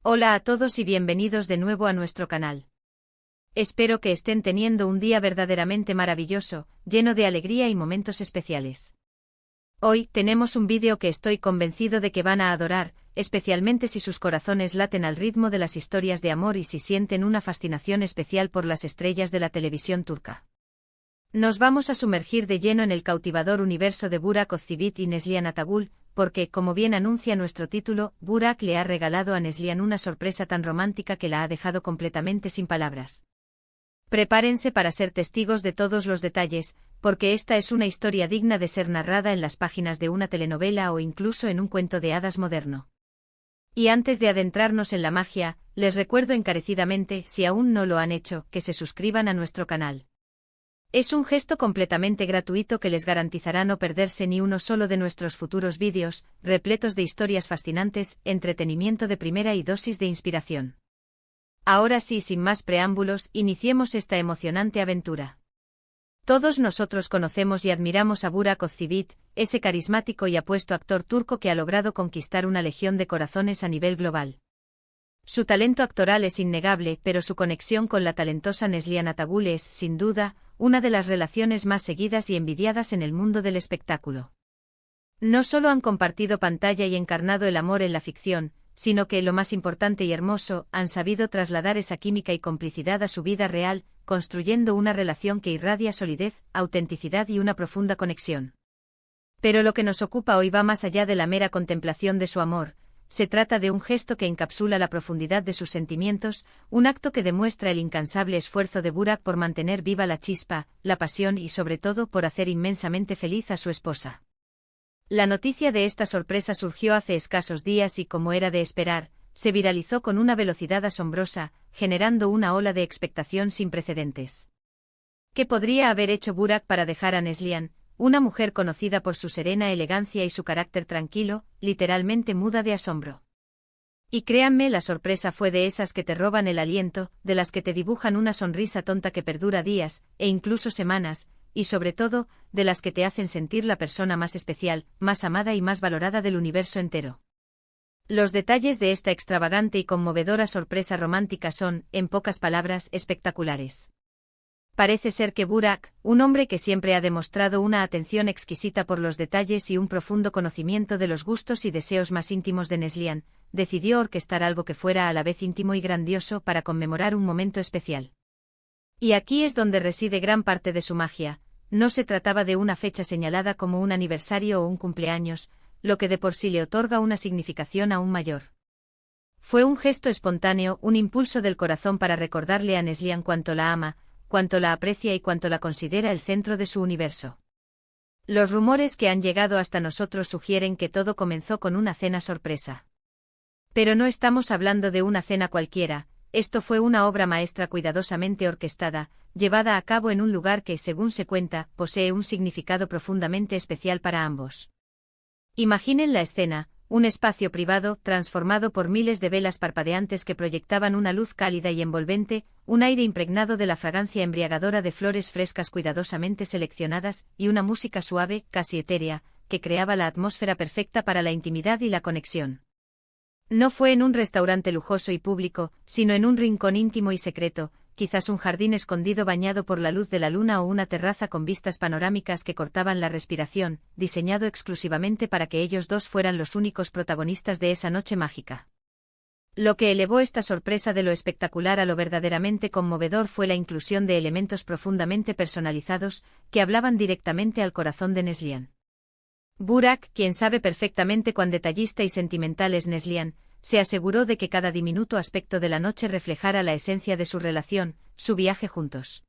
Hola a todos y bienvenidos de nuevo a nuestro canal. Espero que estén teniendo un día verdaderamente maravilloso, lleno de alegría y momentos especiales. Hoy tenemos un vídeo que estoy convencido de que van a adorar, especialmente si sus corazones laten al ritmo de las historias de amor y si sienten una fascinación especial por las estrellas de la televisión turca. Nos vamos a sumergir de lleno en el cautivador universo de Burak Özçivit y Neslihan Atagül, porque, como bien anuncia nuestro título, Burak le ha regalado a Neslihan una sorpresa tan romántica que la ha dejado completamente sin palabras. Prepárense para ser testigos de todos los detalles, porque esta es una historia digna de ser narrada en las páginas de una telenovela o incluso en un cuento de hadas moderno. Y antes de adentrarnos en la magia, les recuerdo encarecidamente, si aún no lo han hecho, que se suscriban a nuestro canal. Es un gesto completamente gratuito que les garantizará no perderse ni uno solo de nuestros futuros vídeos, repletos de historias fascinantes, entretenimiento de primera y dosis de inspiración. Ahora sí, sin más preámbulos, iniciemos esta emocionante aventura. Todos nosotros conocemos y admiramos a Burak Özçivit, ese carismático y apuesto actor turco que ha logrado conquistar una legión de corazones a nivel global. Su talento actoral es innegable, pero su conexión con la talentosa Neslihan Atagül es, sin duda, una de las relaciones más seguidas y envidiadas en el mundo del espectáculo. No solo han compartido pantalla y encarnado el amor en la ficción, sino que, lo más importante y hermoso, han sabido trasladar esa química y complicidad a su vida real, construyendo una relación que irradia solidez, autenticidad y una profunda conexión. Pero lo que nos ocupa hoy va más allá de la mera contemplación de su amor. Se trata de un gesto que encapsula la profundidad de sus sentimientos, un acto que demuestra el incansable esfuerzo de Burak por mantener viva la chispa, la pasión y sobre todo por hacer inmensamente feliz a su esposa. La noticia de esta sorpresa surgió hace escasos días y, como era de esperar, se viralizó con una velocidad asombrosa, generando una ola de expectación sin precedentes. ¿Qué podría haber hecho Burak para dejar a Neslihan, una mujer conocida por su serena elegancia y su carácter tranquilo, literalmente muda de asombro? Y créanme, la sorpresa fue de esas que te roban el aliento, de las que te dibujan una sonrisa tonta que perdura días, e incluso semanas, y sobre todo, de las que te hacen sentir la persona más especial, más amada y más valorada del universo entero. Los detalles de esta extravagante y conmovedora sorpresa romántica son, en pocas palabras, espectaculares. Parece ser que Burak, un hombre que siempre ha demostrado una atención exquisita por los detalles y un profundo conocimiento de los gustos y deseos más íntimos de Neslihan, decidió orquestar algo que fuera a la vez íntimo y grandioso para conmemorar un momento especial. Y aquí es donde reside gran parte de su magia. No se trataba de una fecha señalada como un aniversario o un cumpleaños, lo que de por sí le otorga una significación aún mayor. Fue un gesto espontáneo, un impulso del corazón para recordarle a Neslihan cuánto la ama, cuánto la aprecia y cuánto la considera el centro de su universo. Los rumores que han llegado hasta nosotros sugieren que todo comenzó con una cena sorpresa. Pero no estamos hablando de una cena cualquiera, esto fue una obra maestra cuidadosamente orquestada, llevada a cabo en un lugar que, según se cuenta, posee un significado profundamente especial para ambos. Imaginen la escena. Un espacio privado, transformado por miles de velas parpadeantes que proyectaban una luz cálida y envolvente, un aire impregnado de la fragancia embriagadora de flores frescas cuidadosamente seleccionadas, y una música suave, casi etérea, que creaba la atmósfera perfecta para la intimidad y la conexión. No fue en un restaurante lujoso y público, sino en un rincón íntimo y secreto, quizás un jardín escondido bañado por la luz de la luna o una terraza con vistas panorámicas que cortaban la respiración, diseñado exclusivamente para que ellos dos fueran los únicos protagonistas de esa noche mágica. Lo que elevó esta sorpresa de lo espectacular a lo verdaderamente conmovedor fue la inclusión de elementos profundamente personalizados, que hablaban directamente al corazón de Neslihan. Burak, quien sabe perfectamente cuán detallista y sentimental es Neslihan, se aseguró de que cada diminuto aspecto de la noche reflejara la esencia de su relación, su viaje juntos.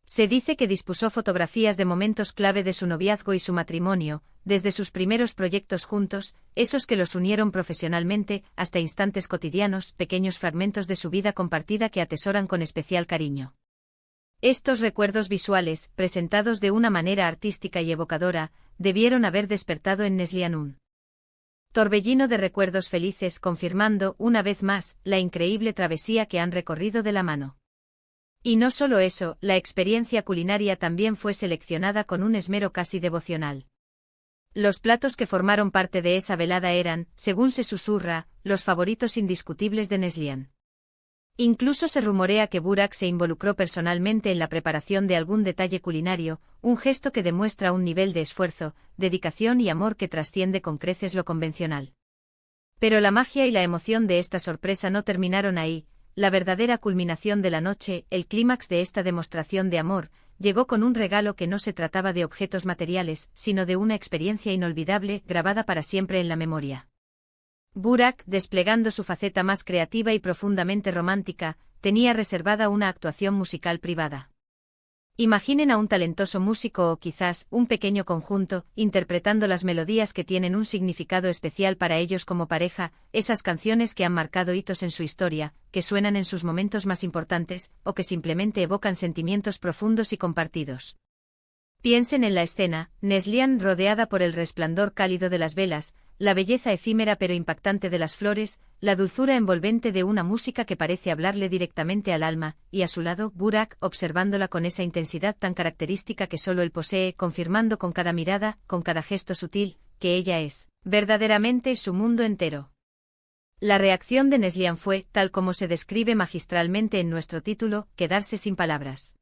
Se dice que dispuso fotografías de momentos clave de su noviazgo y su matrimonio, desde sus primeros proyectos juntos, esos que los unieron profesionalmente, hasta instantes cotidianos, pequeños fragmentos de su vida compartida que atesoran con especial cariño. Estos recuerdos visuales, presentados de una manera artística y evocadora, debieron haber despertado en Neslihan un torbellino de recuerdos felices, confirmando, una vez más, la increíble travesía que han recorrido de la mano. Y no solo eso, la experiencia culinaria también fue seleccionada con un esmero casi devocional. Los platos que formaron parte de esa velada eran, según se susurra, los favoritos indiscutibles de Neslihan. Incluso se rumorea que Burak se involucró personalmente en la preparación de algún detalle culinario, un gesto que demuestra un nivel de esfuerzo, dedicación y amor que trasciende con creces lo convencional. Pero la magia y la emoción de esta sorpresa no terminaron ahí. La verdadera culminación de la noche, el clímax de esta demostración de amor, llegó con un regalo que no se trataba de objetos materiales, sino de una experiencia inolvidable, grabada para siempre en la memoria. Burak, desplegando su faceta más creativa y profundamente romántica, tenía reservada una actuación musical privada. Imaginen a un talentoso músico o quizás un pequeño conjunto, interpretando las melodías que tienen un significado especial para ellos como pareja, esas canciones que han marcado hitos en su historia, que suenan en sus momentos más importantes, o que simplemente evocan sentimientos profundos y compartidos. Piensen en la escena, Neslihan rodeada por el resplandor cálido de las velas, la belleza efímera pero impactante de las flores, la dulzura envolvente de una música que parece hablarle directamente al alma, y a su lado, Burak, observándola con esa intensidad tan característica que solo él posee, confirmando con cada mirada, con cada gesto sutil, que ella es, verdaderamente, su mundo entero. La reacción de Neslihan fue, tal como se describe magistralmente en nuestro título, quedarse sin palabras.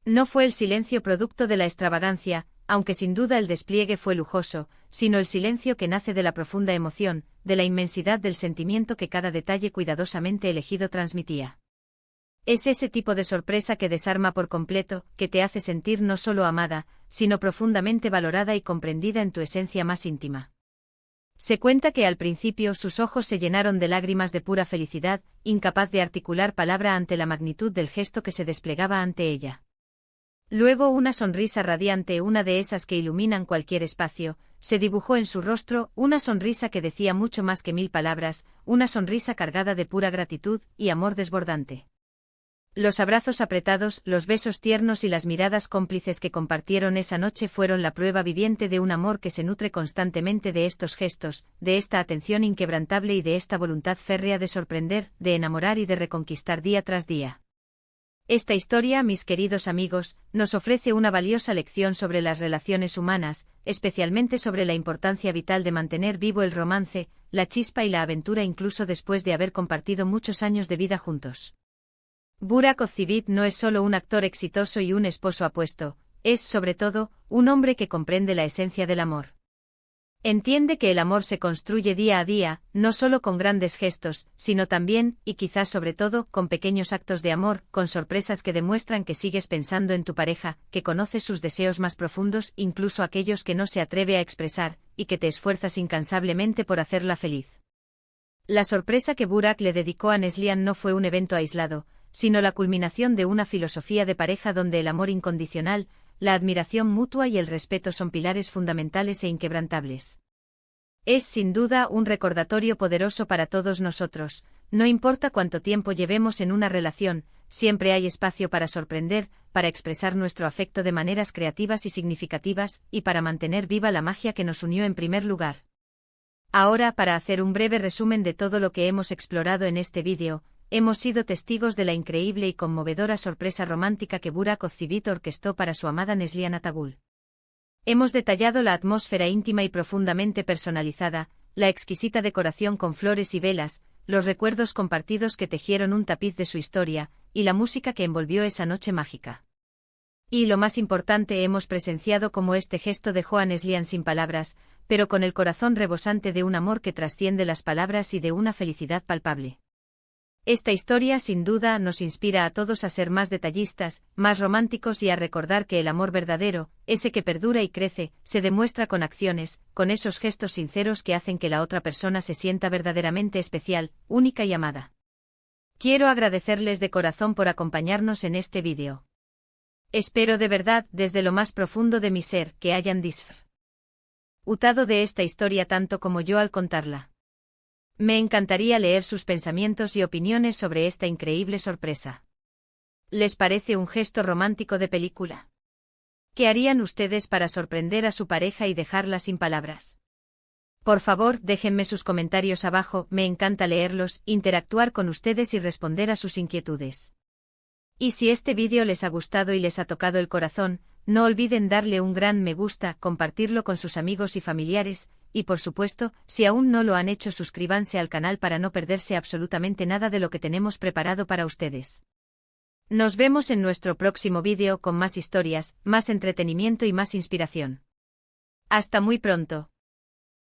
No fue el silencio producto de la extravagancia, aunque sin duda el despliegue fue lujoso, sino el silencio que nace de la profunda emoción, de la inmensidad del sentimiento que cada detalle cuidadosamente elegido transmitía. Es ese tipo de sorpresa que desarma por completo, que te hace sentir no solo amada, sino profundamente valorada y comprendida en tu esencia más íntima. Se cuenta que al principio sus ojos se llenaron de lágrimas de pura felicidad, incapaz de articular palabra ante la magnitud del gesto que se desplegaba ante ella. Luego una sonrisa radiante, una de esas que iluminan cualquier espacio, se dibujó en su rostro, una sonrisa que decía mucho más que 1000 palabras, una sonrisa cargada de pura gratitud y amor desbordante. Los abrazos apretados, los besos tiernos y las miradas cómplices que compartieron esa noche fueron la prueba viviente de un amor que se nutre constantemente de estos gestos, de esta atención inquebrantable y de esta voluntad férrea de sorprender, de enamorar y de reconquistar día tras día. Esta historia, mis queridos amigos, nos ofrece una valiosa lección sobre las relaciones humanas, especialmente sobre la importancia vital de mantener vivo el romance, la chispa y la aventura incluso después de haber compartido muchos años de vida juntos. Burak Ozcivit no es solo un actor exitoso y un esposo apuesto, es, sobre todo, un hombre que comprende la esencia del amor. Entiende que el amor se construye día a día, no solo con grandes gestos, sino también, y quizás sobre todo, con pequeños actos de amor, con sorpresas que demuestran que sigues pensando en tu pareja, que conoces sus deseos más profundos, incluso aquellos que no se atreve a expresar, y que te esfuerzas incansablemente por hacerla feliz. La sorpresa que Burak le dedicó a Neslihan no fue un evento aislado, sino la culminación de una filosofía de pareja donde el amor incondicional, la admiración mutua y el respeto son pilares fundamentales e inquebrantables. Es sin duda un recordatorio poderoso para todos nosotros, no importa cuánto tiempo llevemos en una relación, siempre hay espacio para sorprender, para expresar nuestro afecto de maneras creativas y significativas, y para mantener viva la magia que nos unió en primer lugar. Ahora, para hacer un breve resumen de todo lo que hemos explorado en este vídeo, hemos sido testigos de la increíble y conmovedora sorpresa romántica que Burak Ozcivit orquestó para su amada Neslihan Atagul. Hemos detallado la atmósfera íntima y profundamente personalizada, la exquisita decoración con flores y velas, los recuerdos compartidos que tejieron un tapiz de su historia, y la música que envolvió esa noche mágica. Y lo más importante, hemos presenciado cómo este gesto dejó a Neslihan sin palabras, pero con el corazón rebosante de un amor que trasciende las palabras y de una felicidad palpable. Esta historia sin duda nos inspira a todos a ser más detallistas, más románticos y a recordar que el amor verdadero, ese que perdura y crece, se demuestra con acciones, con esos gestos sinceros que hacen que la otra persona se sienta verdaderamente especial, única y amada. Quiero agradecerles de corazón por acompañarnos en este vídeo. Espero de verdad, desde lo más profundo de mi ser, que hayan disfrutado de esta historia tanto como yo al contarla. Me encantaría leer sus pensamientos y opiniones sobre esta increíble sorpresa. ¿Les parece un gesto romántico de película? ¿Qué harían ustedes para sorprender a su pareja y dejarla sin palabras? Por favor, déjenme sus comentarios abajo, me encanta leerlos, interactuar con ustedes y responder a sus inquietudes. Y si este vídeo les ha gustado y les ha tocado el corazón, no olviden darle un gran me gusta, compartirlo con sus amigos y familiares, y por supuesto, si aún no lo han hecho, suscríbanse al canal para no perderse absolutamente nada de lo que tenemos preparado para ustedes. Nos vemos en nuestro próximo vídeo con más historias, más entretenimiento y más inspiración. Hasta muy pronto.